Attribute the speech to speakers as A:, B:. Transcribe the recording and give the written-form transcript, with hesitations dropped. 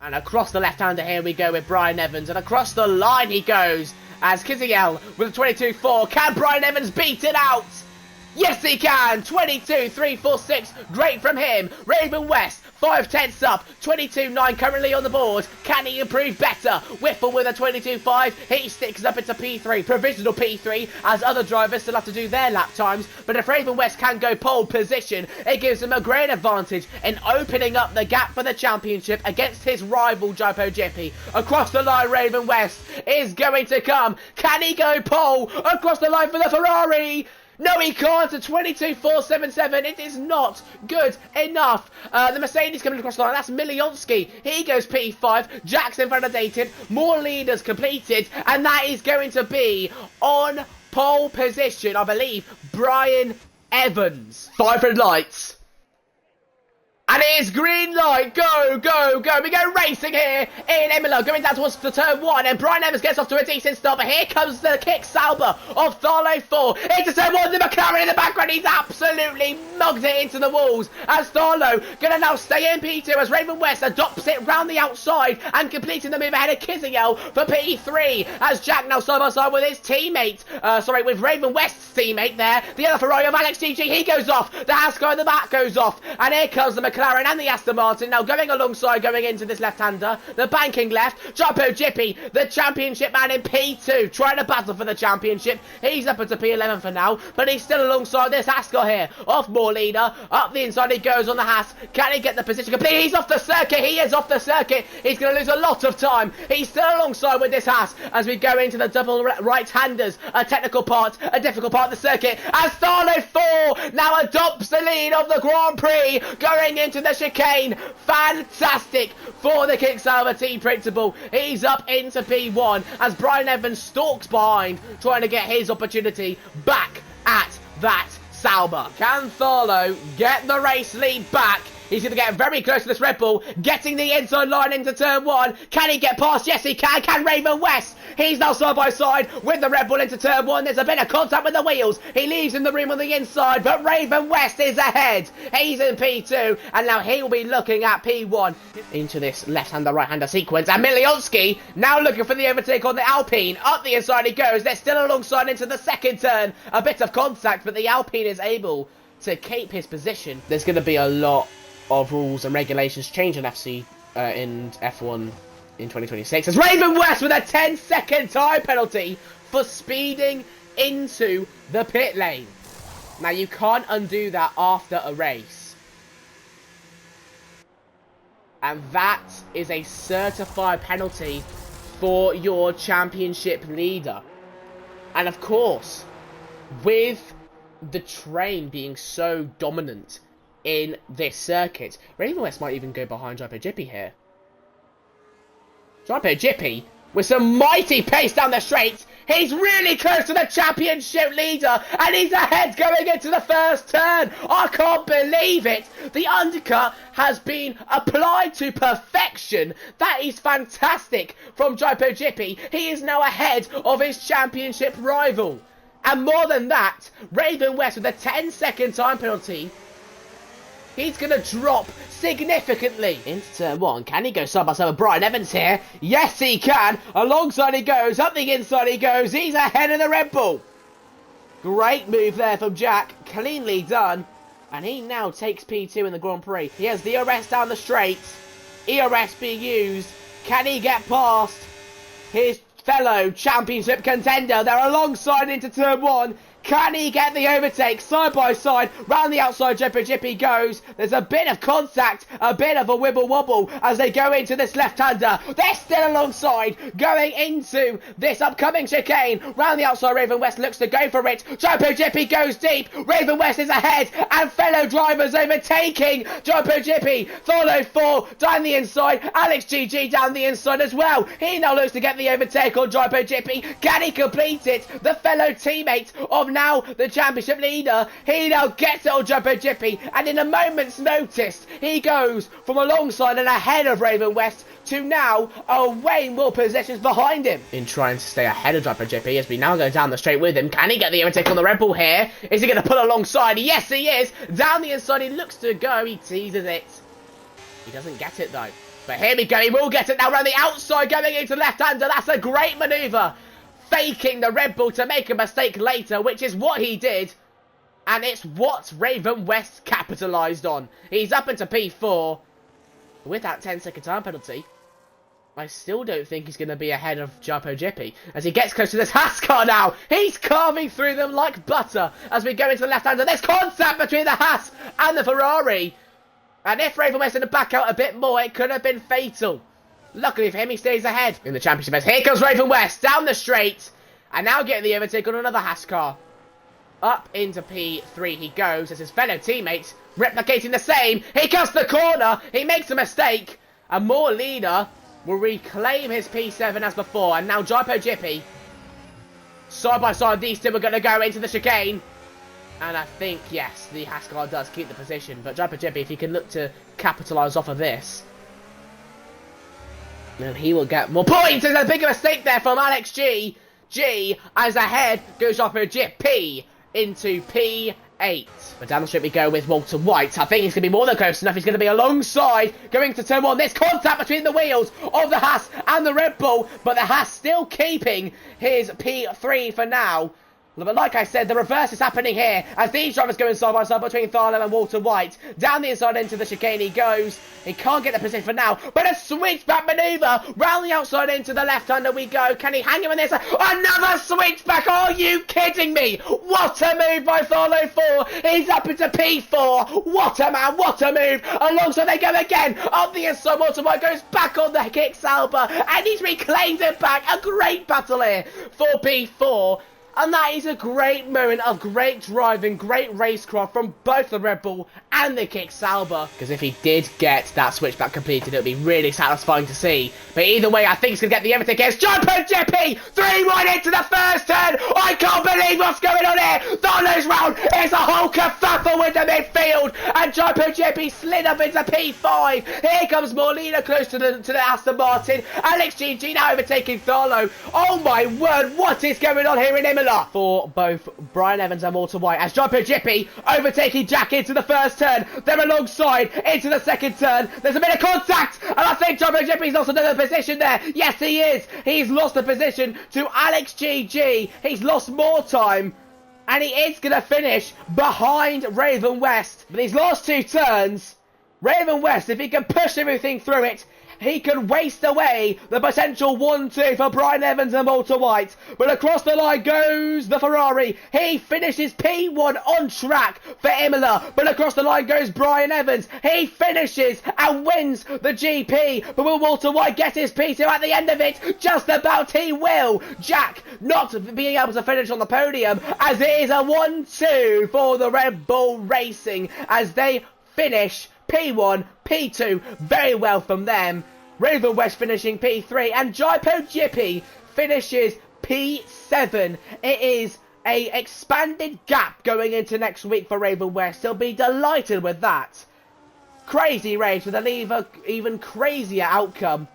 A: And across the left-hander here we go with Brian Evans. And across the line he goes as Kiziel with 22-4. Can Brian Evans beat it out? Yes, he can. 22-3-4-6. Great from him. Raven West, 5 tenths up. 22-9 currently on the board. Can he improve better? Whipple with a 22-5. He sticks up into P3. Provisional P3, as other drivers still have to do their lap times. But if Raven West can go pole position, it gives him a great advantage in opening up the gap for the championship against his rival, Jopo Jippy. Across the line, Raven West is going to come. Can he go pole? Across the line for the Ferrari. No, he can't. A 22-4-7-7. It is not good enough. The Mercedes coming across the line. That's Milionski. He goes P5. Jackson validated. More leaders completed. And that is going to be on pole position, I believe, Brian Evans. 500 lights. And it is green light. Go, go, go. We go racing here in Imola. Going down towards the turn 1. And Brian Evans gets off to a decent start. But here comes the kick Sauber of Tharlo 4. Into turn 1. The McLaren in the background. He's absolutely mugged it into the walls. As Tharlo going to now stay in P2 as Raven West adopts it round the outside. And completing the move ahead of Kiziel for P3. As Jack now side by side with his teammate. With Raven West's teammate there. The other Ferrari of Alex GG. He goes off. The Haskell in the back goes off. And here comes the McLaren and the Aston Martin now going alongside, going into this left-hander. The banking left. Jopo Jippy, the championship man in P2, trying to battle for the championship. He's up into P11 for now, but he's still alongside this Haskell here. Off more leader. Up the inside he goes on the Haas. Can he get the position complete? He's off the circuit. He is off the circuit. He's going to lose a lot of time. He's still alongside with this Haas as we go into the double right-handers. A technical part, a difficult part of the circuit. As Tharlo 4 now adopts the lead of the Grand Prix, going into the chicane. Fantastic for the Kick Sauber team principal. He's up into P1 as Brian Evans stalks behind, trying to get his opportunity back at that Sauber. Can Tharlo get the race lead back? He's going to get very close to this Red Bull, getting the inside line into turn 1. Can he get past? Yes, he can. Can Raven West? He's now side by side with the Red Bull into turn 1. There's a bit of contact with the wheels. He leaves in the room on the inside, but Raven West is ahead. He's in P2, and now he will be looking at P1 into this left-hander, right-hander sequence. And Milionski now looking for the overtake on the Alpine. Up the inside he goes. They're still alongside into the second turn. A bit of contact, but the Alpine is able to keep his position. There's going to be a lot of rules and regulations change in in F1 in 2026. As Raven West with a 10-second time penalty for speeding into the pit lane. Now you can't undo that after a race. And that is a certified penalty for your championship leader. And of course, with the train being so dominant in this circuit, Raven West might even go behind Jopo Jippy here. Jopo Jippy with some mighty pace down the straight. He's really close to the championship leader, and he's ahead going into the first turn. I can't believe it. The undercut has been applied to perfection. That is fantastic from Jopo Jippy. He is now ahead of his championship rival. And more than that, Raven West with a 10-second time penalty. He's going to drop significantly into turn 1. Can he go side by side with Brian Evans here? Yes, he can. Alongside he goes. Up the inside he goes. He's ahead of the Red Bull. Great move there from Jack. Cleanly done. And he now takes P2 in the Grand Prix. He has the ERS down the straight. ERS being used. Can he get past his fellow championship contender? They're alongside into turn 1. Can he get the overtake side by side? Round the outside, Jopo Jippy goes. There's a bit of contact, a bit of a wibble wobble as they go into this left-hander. They're still alongside, going into this upcoming chicane. Round the outside, Raven West looks to go for it. Jopo Jippy goes deep. Raven West is ahead, and fellow drivers overtaking Jopo Jippy. Tharlo 4 down the inside. Alex GG down the inside as well. He now looks to get the overtake on Jopo Jippy. Can he complete it? The fellow teammate of now the championship leader, he now gets it on Jopo Jippy, and in a moment's notice he goes from alongside and ahead of Raven West to now away more possessions behind him in trying to stay ahead of Jopo Jippy as we now go down the straight with him. Can he get the overtake on the Red Bull here? Is he going to pull alongside? Yes, he is. Down the inside he looks to go. He teases it. He doesn't get it though. But here we go, he will get it now around the outside, going into the left-hander. That's a great manoeuvre. Faking the Red Bull to make a mistake later, which is what he did. And it's what Raven West capitalised on. He's up into P4 with that 10-second time penalty. I still don't think he's going to be ahead of Jarpo Jippy. As he gets close to this Haas car now, he's carving through them like butter. As we go into the left-hander, there's contact between the Haas and the Ferrari. And if Raven West had back out a bit more, it could have been fatal. Luckily for him, he stays ahead in the championship. As here comes Raven West down the straight. And now getting the overtake on another Haas car. Up into P3 he goes as his fellow teammates replicating the same. He cuts the corner. He makes a mistake. And more leader will reclaim his P7 as before. And now Jarpo Jippy. Side by side, these two are going to go into the chicane. And I think, yes, the Haas car does keep the position. But Jarpo Jippy, if he can look to capitalise off of this, then he will get more points. There's a bigger mistake there from Alex G. As ahead goes Jarpo Jippy into P8. But down the straight we go with Walter White. I think he's going to be more than close enough. He's going to be alongside going to turn one. There's contact between the wheels of the Haas and the Red Bull. But the Haas still keeping his P3 for now. But like I said, the reverse is happening here as these drivers going side by side between Tharlow and Walter White. Down the inside into the chicane he goes. He can't get the position for now, but a switchback manoeuvre. Round the outside into the left-hander we go. Can he hang him in this? Another switchback. Are you kidding me? What a move by Tharlow 4. He's up into P4. What a man. What a move. Alongside they go again. Up the inside, Walter White goes back on the kick Sauber, and he's reclaimed it back. A great battle here for P4. And that is a great moment of great driving, great racecraft from both the Red Bull and the Kick Sauber. Because if he did get that switchback completed, it would be really satisfying to see. But either way, I think he's going to get the everything. It's Jarpo Jippy! 3-1 into the first turn! I can't believe what's going on here! Tharlow's round! It's a whole kerfuffle with the midfield! And Jarpo Jippy slid up into P5! Here comes Morlina close to the Aston Martin. Alex GG now overtaking Tharlow. Oh my word, what is going on here in Imola? For both Brian Evans and Walter White as Jarpo Jippy overtaking Jack into the first turn. They're alongside into the second turn. There's a bit of contact and I think Jarpo Jippy's lost another position there. Yes, he is. He's lost the position to Alex GG. He's lost more time and he is going to finish behind Raven West. But these last two turns, Raven West, if he can push everything through it, he can waste away the potential 1-2 for Brian Evans and Walter White. But across the line goes the Ferrari. He finishes P1 on track for Imola. But across the line goes Brian Evans. He finishes and wins the GP. But will Walter White get his P2 at the end of it? Just about he will. Jack not being able to finish on the podium as it is a 1-2 for the Red Bull Racing as they finish P1, P2, very well from them. Raven West finishing P3 and Jarpo Jippy finishes P7. It is a expanded gap going into next week for Raven West. He'll be delighted with that. Crazy race with an even crazier outcome.